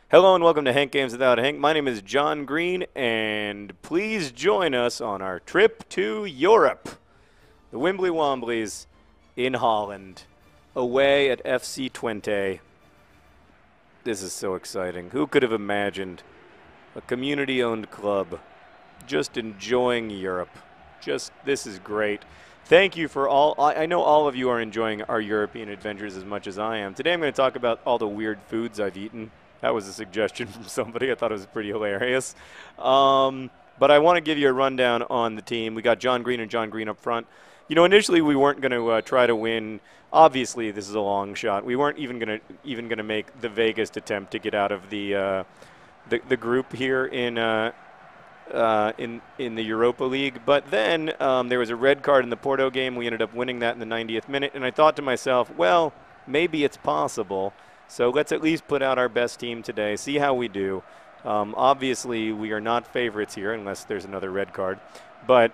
Hello and welcome to Hank Games Without Hank. My name is John Green, and please join us on our trip to Europe. The Wimbly Womblys in Holland, away at FC Twente. This is so exciting. Who could have imagined a community-owned club just enjoying Europe? This is great. Thank you for all. I know all of you are enjoying our European adventures as much as I am. Today I'm going to talk about all the weird foods I've eaten. That was a suggestion from somebody. I thought it was pretty hilarious. But I want to give you a rundown on the team. We got John Green and John Green up front. You know, initially we weren't going to try to win. Obviously, this is a long shot. We weren't even going to make the vaguest attempt to get out of the group here in the Europa League. But then there was a red card in the Porto game. We ended up winning that in the 90th minute. And I thought to myself, well, maybe it's possible. So let's at least put out our best team today, see how we do. Obviously, we are not favorites here unless there's another red card. But,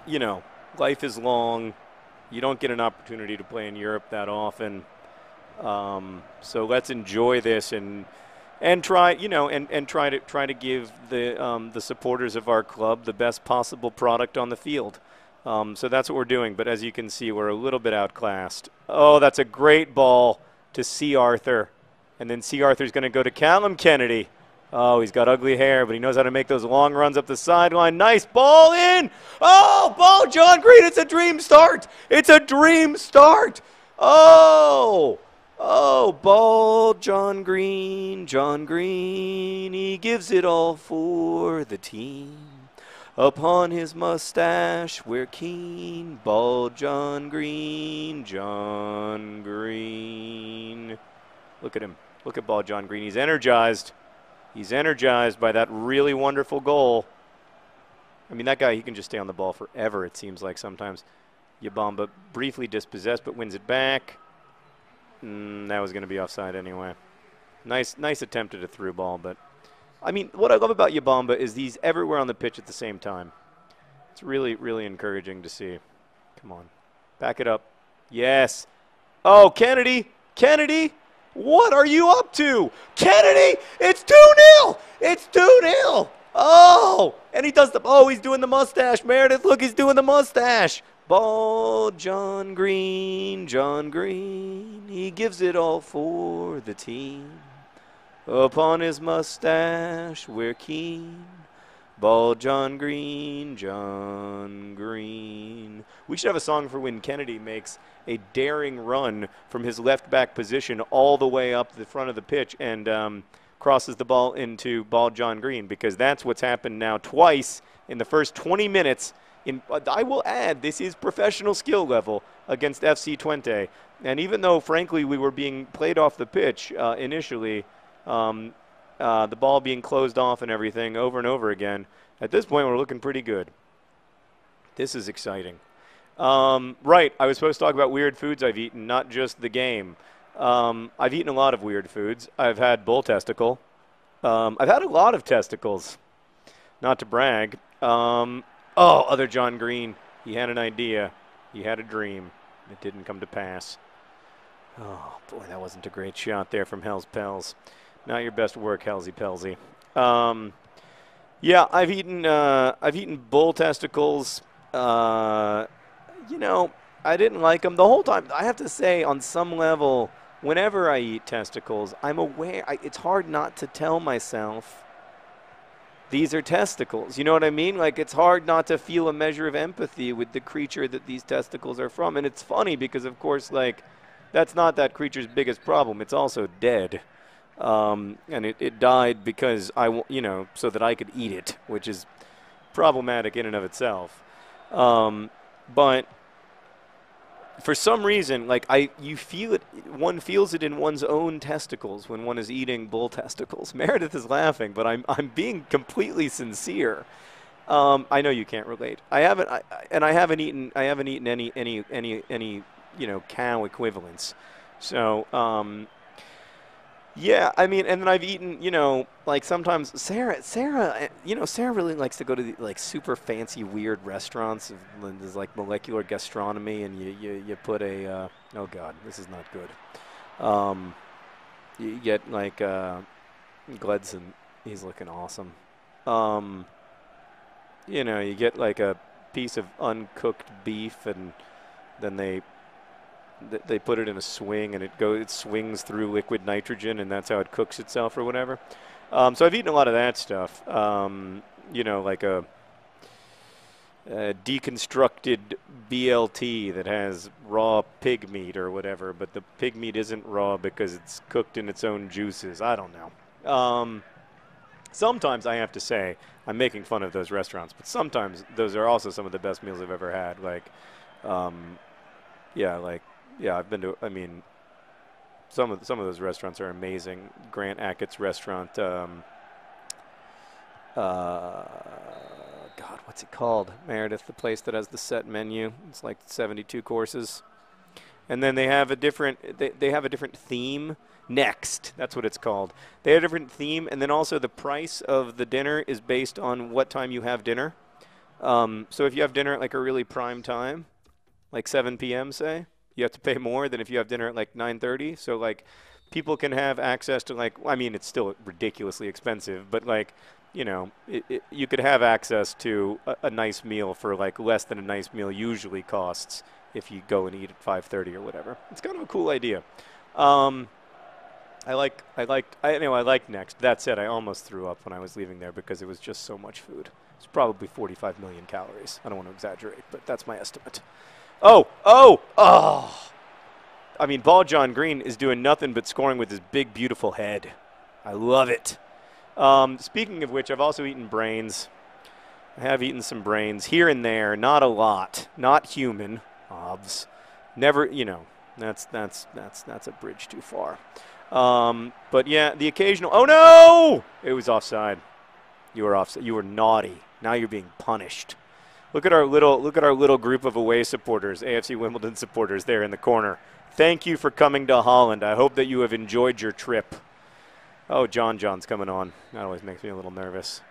you know, life is long. You don't get an opportunity to play in Europe that often. So let's enjoy this and try, you know, and try to give the supporters of our club the best possible product on the field. So that's what we're doing. But as you can see, we're a little bit outclassed. Oh, that's a great ball to C. Arthur. And then C. Arthur's going to go to Callum Kennedy. Oh, he's got ugly hair, but he knows how to make those long runs up the sideline. Nice ball in. Oh, ball, John Green. It's a dream start. It's a dream start. Oh, ball, John Green. John Green, he gives it all for the team. Upon his mustache, we're keen. Ball, John Green, John Green. Look at him. Look at ball, John Green. He's energized. He's energized by that really wonderful goal. I mean, that guy, he can just stay on the ball forever, it seems like sometimes. Yabamba briefly dispossessed, but wins it back. That was going to be offside anyway. Nice attempt at a through ball, but I mean, what I love about Yabamba is he's everywhere on the pitch at the same time. It's really, really encouraging to see. Come on. Back it up. Yes. Oh, Kennedy. Kennedy. What are you up to? Kennedy. It's 2-0. It's 2-0. Oh. And he does he's doing the mustache. Meredith, look, he's doing the mustache. Ball, John Green. John Green. He gives it all for the team. Upon his mustache, we're keen. Ball, John Green, John Green. We should have a song for when Kennedy makes a daring run from his left back position all the way up the front of the pitch and crosses the ball into ball, John Green, because that's what's happened now twice in the first 20 minutes. I will add, this is professional skill level against FC Twente. And even though, frankly, we were being played off the pitch initially, the ball being closed off and everything over and over again. At this point, we're looking pretty good. This is exciting. Right, I was supposed to talk about weird foods I've eaten, not just the game. I've eaten a lot of weird foods. I've had bull testicle. I've had a lot of testicles, not to brag. Other John Green. He had an idea. He had a dream. It didn't come to pass. Oh, boy, that wasn't a great shot there from Hell's Pels. Not your best work, Helsy Pelsy. Yeah, I've eaten bull testicles. You know, I didn't like them the whole time. I have to say, on some level, whenever I eat testicles, I'm aware. It's hard not to tell myself these are testicles. You know what I mean? Like, it's hard not to feel a measure of empathy with the creature that these testicles are from. And it's funny because, of course, like, that's not that creature's biggest problem. It's also dead. And it died because so that I could eat it, which is problematic in and of itself. But for some reason, like you feel it, one feels it in one's own testicles when one is eating bull testicles. Meredith is laughing, but I'm being completely sincere. I know you can't relate. I haven't eaten any cow equivalents. So, yeah, I mean, and then I've eaten, like sometimes Sarah, Sarah really likes to go to the, super fancy, weird restaurants. There's like molecular gastronomy, and you put a, oh God, this is not good. You get like Gledson. He's looking awesome. Um, you know, you get like a piece of uncooked beef, and then they put it in a swing, and it swings through liquid nitrogen, and that's how it cooks itself or whatever. So I've eaten a lot of that stuff. You know, like a deconstructed BLT that has raw pig meat or whatever, but the pig meat isn't raw because it's cooked in its own juices. I don't know. Sometimes I have to say I'm making fun of those restaurants, but sometimes those are also some of the best meals I've ever had. I've been to. I mean, some of those restaurants are amazing. Grant Achat's restaurant. God, what's it called? Meredith, the place that has the set menu. It's like 72 courses. And then they have a different they have a different theme. Next, that's what it's called. They have a different theme, and then also the price of the dinner is based on what time you have dinner. So if you have dinner at like a really prime time, like 7 p.m., say, you have to pay more than if you have dinner at like 9:30. So like people can have access to like, I mean, it's still ridiculously expensive, but like, you know, you could have access to a nice meal for like less than a nice meal usually costs if you go and eat at 5:30 or whatever. It's kind of a cool idea. I like Next. That said, I almost threw up when I was leaving there because it was just so much food. It's probably 45 million calories. I don't want to exaggerate, but that's my estimate. Oh! I mean, Ball John Green is doing nothing but scoring with his big, beautiful head. I love it. Speaking of which, I've also eaten brains. I have eaten some brains here and there, not a lot, not human, obvs. Never, you know, that's a bridge too far. But yeah, the occasional. Oh no! It was offside. You were offside. You were naughty. Now you're being punished. Look at our little group of away supporters, AFC Wimbledon supporters there in the corner. Thank you for coming to Holland. I hope that you have enjoyed your trip. Oh, John's coming on. That always makes me a little nervous.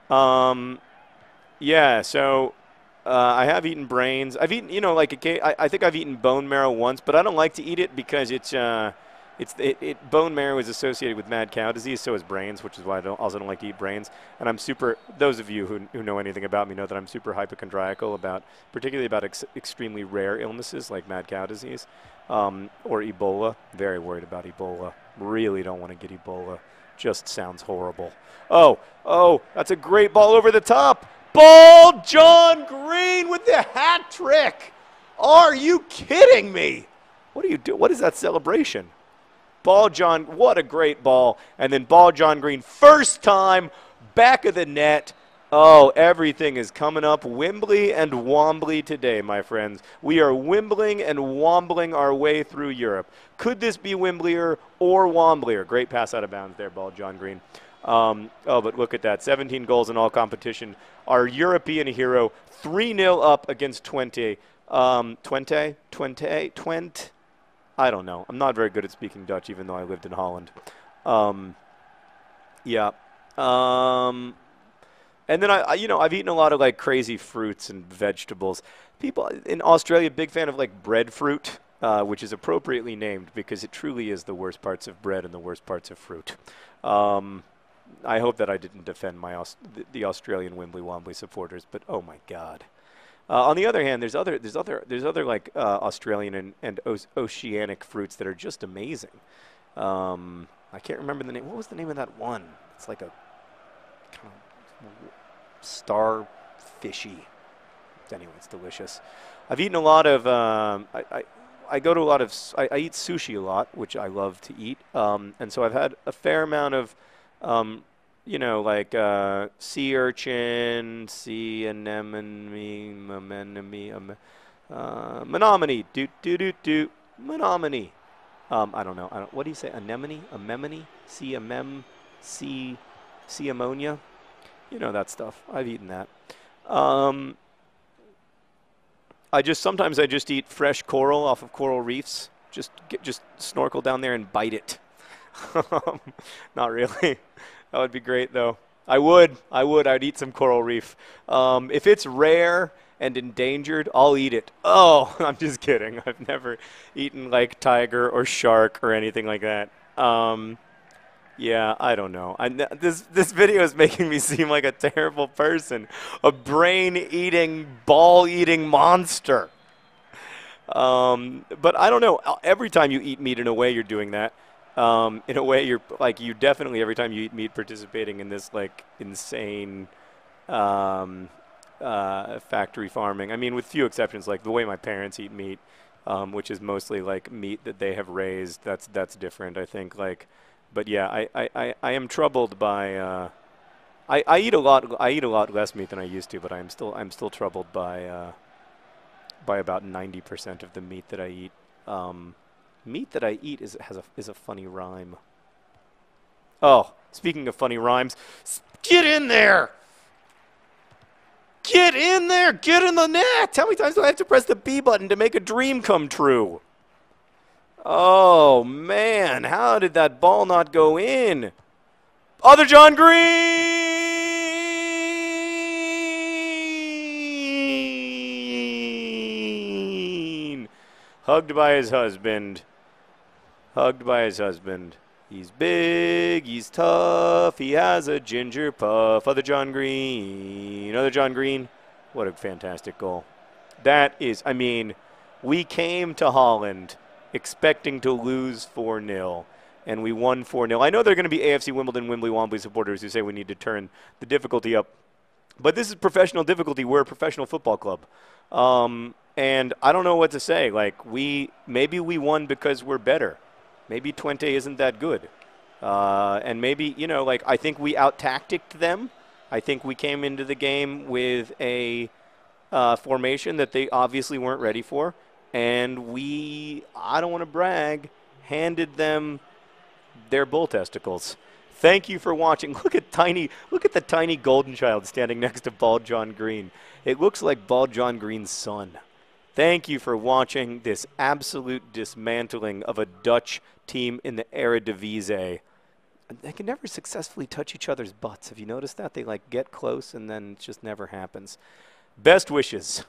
Yeah, so I have eaten brains. I've eaten, you know, like I think I've eaten bone marrow once, but I don't like to eat it because bone marrow is associated with mad cow disease, so is brains, which is why I also don't like to eat brains. And I'm those of you who know anything about me know that I'm super hypochondriacal particularly about extremely rare illnesses like mad cow disease or Ebola. Very worried about Ebola. Really don't want to get Ebola. Just sounds horrible. Oh, that's a great ball over the top. Ball John Green with the hat trick. Are you kidding me? What do you do? What is that celebration? Ball John, what a great ball. And then Ball John Green, first time, back of the net. Oh, everything is coming up Wimbly and Wombly today, my friends. We are Wimbling and Wombling our way through Europe. Could this be Wimblier or Womblier? Great pass out of bounds there, Ball John Green. But look at that. 17 goals in all competition. Our European hero, 3-0 up against Twente. Twente? I don't know. I'm not very good at speaking Dutch, even though I lived in Holland. Yeah. And then I've eaten a lot of like crazy fruits and vegetables. People in Australia, big fan of like breadfruit, which is appropriately named because it truly is the worst parts of bread and the worst parts of fruit. I hope that I didn't defend the Australian Wimbly Wombly supporters, but oh my God. On the other hand, there's other like Australian and oceanic fruits that are just amazing. I can't remember the name. What was the name of that one? It's like a kind of starfishy. Anyway, it's delicious. I've eaten a lot of. I go to a lot of. I eat sushi a lot, which I love to eat. And so I've had a fair amount of. Like sea urchin, sea anemone, menominee, menominee. I don't know. What do you say? Anemone, sea ammonia. You know that stuff. I've eaten that. Sometimes I just eat fresh coral off of coral reefs. Just snorkel down there and bite it. Not really. That would be great, though. I would. I'd eat some coral reef. If it's rare and endangered, I'll eat it. Oh, I'm just kidding. I've never eaten like tiger or shark or anything like that. Yeah, I don't know. This video is making me seem like a terrible person, a brain-eating, ball-eating monster. But I don't know. Every time you eat meat, in a way, you're doing that. In a way, you're like you definitely every time you eat meat, participating in this like insane factory farming. I mean, with few exceptions, like the way my parents eat meat, which is mostly like meat that they have raised. That's different, I think. Like. But yeah, I am troubled by. I eat a lot. I eat a lot less meat than I used to, but I'm still troubled by about 90% of the meat that I eat. Meat that I eat is a funny rhyme. Oh, speaking of funny rhymes, get in there! Get in there! Get in the net! How many times do I have to press the B button to make a dream come true? Oh, man. How did that ball not go in? Other John Green! Hugged by his husband. Hugged by his husband. He's big, he's tough, he has a ginger puff. Other John Green. Other John Green. What a fantastic goal. That is, I mean, we came to Holland expecting to lose 4-0, and we won 4-0. I know there are going to be AFC Wimbledon Wimbly Womblys supporters who say we need to turn the difficulty up, but this is professional difficulty. We're a professional football club, and I don't know what to say. Like maybe we won because we're better. Maybe Twente isn't that good, and maybe like I think we out-tacticked them. I think we came into the game with a formation that they obviously weren't ready for. And we, I don't want to brag, handed them their bull testicles. Thank you for watching. Look at the tiny golden child standing next to Bald John Green. It looks like Bald John Green's son. Thank you for watching this absolute dismantling of a Dutch team in the Eredivisie. They can never successfully touch each other's butts. Have you noticed that? They like get close and then it just never happens. Best wishes.